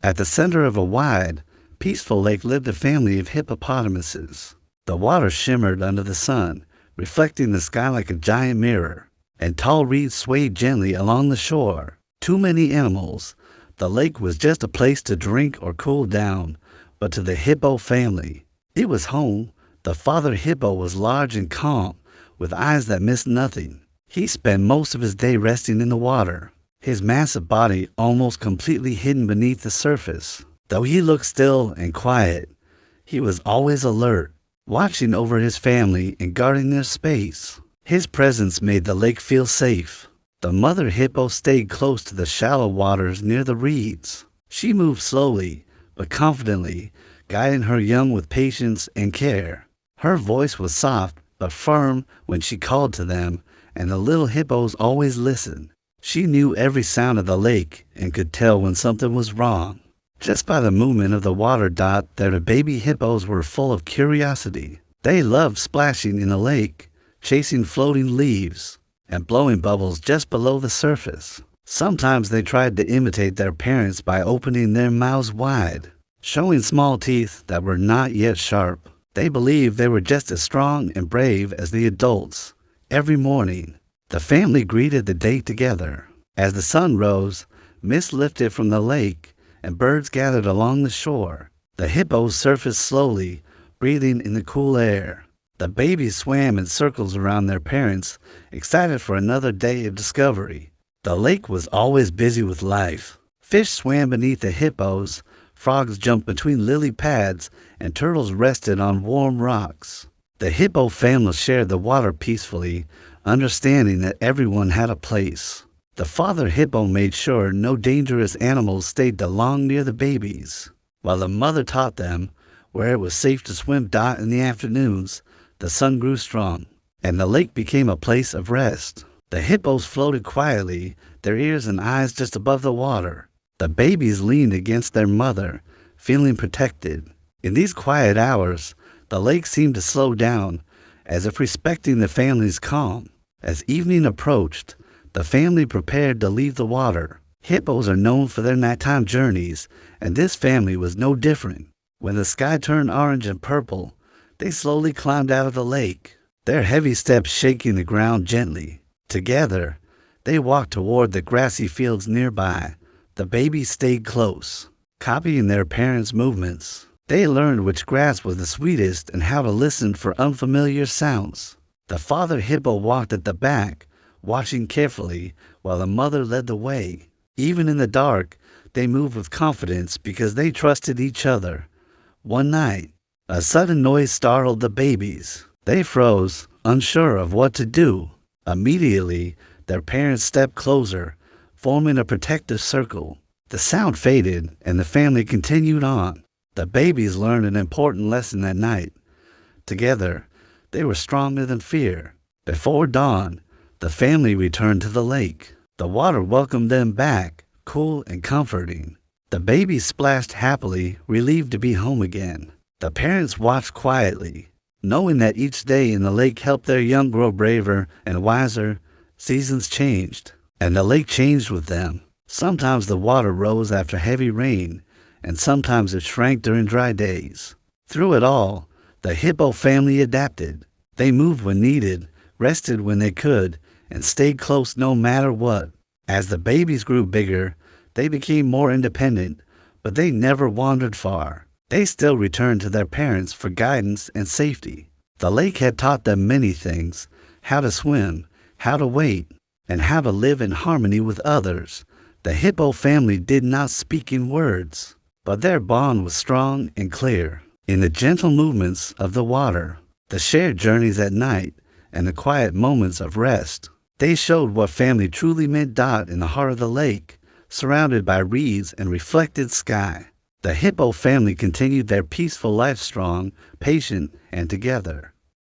At the center of a wide, peaceful lake lived a family of hippopotamuses. The water shimmered under the sun, reflecting the sky like a giant mirror, and tall reeds swayed gently along the shore. Too many animals. The lake was just a place to drink or cool down, but to the hippo family, it was home. The father hippo was large and calm, with eyes that missed nothing. He spent most of his day resting in the water, his massive body almost completely hidden beneath the surface. Though he looked still and quiet, he was always alert, watching over his family and guarding their space. His presence made the lake feel safe. The mother hippo stayed close to the shallow waters near the reeds. She moved slowly, but confidently, guiding her young with patience and care. Her voice was soft but firm when she called to them, and the little hippos always listened. She knew every sound of the lake and could tell when something was wrong. Just by the movement of the water that the baby hippos were full of curiosity. They loved splashing in the lake, chasing floating leaves, and blowing bubbles just below the surface. Sometimes they tried to imitate their parents by opening their mouths wide, showing small teeth that were not yet sharp. They believed they were just as strong and brave as the adults. Every morning, the family greeted the day together. As the sun rose, mist lifted from the lake, and birds gathered along the shore. The hippos surfaced slowly, breathing in the cool air. The babies swam in circles around their parents, excited for another day of discovery. The lake was always busy with life. Fish swam beneath the hippos, frogs jumped between lily pads, and turtles rested on warm rocks. The hippo family shared the water peacefully, understanding that everyone had a place. The father hippo made sure no dangerous animals stayed too long near the babies, while the mother taught them where it was safe to swim. In the afternoons, the sun grew strong, and the lake became a place of rest. The hippos floated quietly, their ears and eyes just above the water. The babies leaned against their mother, feeling protected. In these quiet hours, the lake seemed to slow down, as if respecting the family's calm. As evening approached, the family prepared to leave the water. Hippos are known for their nighttime journeys, and this family was no different. When the sky turned orange and purple, they slowly climbed out of the lake, their heavy steps shaking the ground gently. Together, they walked toward the grassy fields nearby. The babies stayed close, copying their parents' movements. They learned which grass was the sweetest and how to listen for unfamiliar sounds. The father hippo walked at the back, watching carefully, while the mother led the way. Even in the dark, they moved with confidence because they trusted each other. One night, a sudden noise startled the babies. They froze, unsure of what to do. Immediately, their parents stepped closer, forming a protective circle. The sound faded, and the family continued on. The babies learned an important lesson that night. Together, they were stronger than fear. Before dawn, the family returned to the lake. The water welcomed them back, cool and comforting. The babies splashed happily, relieved to be home again. The parents watched quietly, knowing that each day in the lake helped their young grow braver and wiser. Seasons changed, and the lake changed with them. Sometimes the water rose after heavy rain, and sometimes it shrank during dry days. Through it all, the hippo family adapted. They moved when needed, rested when they could, and stayed close no matter what. As the babies grew bigger, they became more independent, but they never wandered far. They still returned to their parents for guidance and safety. The lake had taught them many things: how to swim, how to wait, and how to live in harmony with others. The hippo family did not speak in words, but their bond was strong and clear. In the gentle movements of the water, the shared journeys at night, and the quiet moments of rest, they showed what family truly meant. In the heart of the lake, surrounded by reeds and reflected sky, the hippo family continued their peaceful life, strong, patient, and together.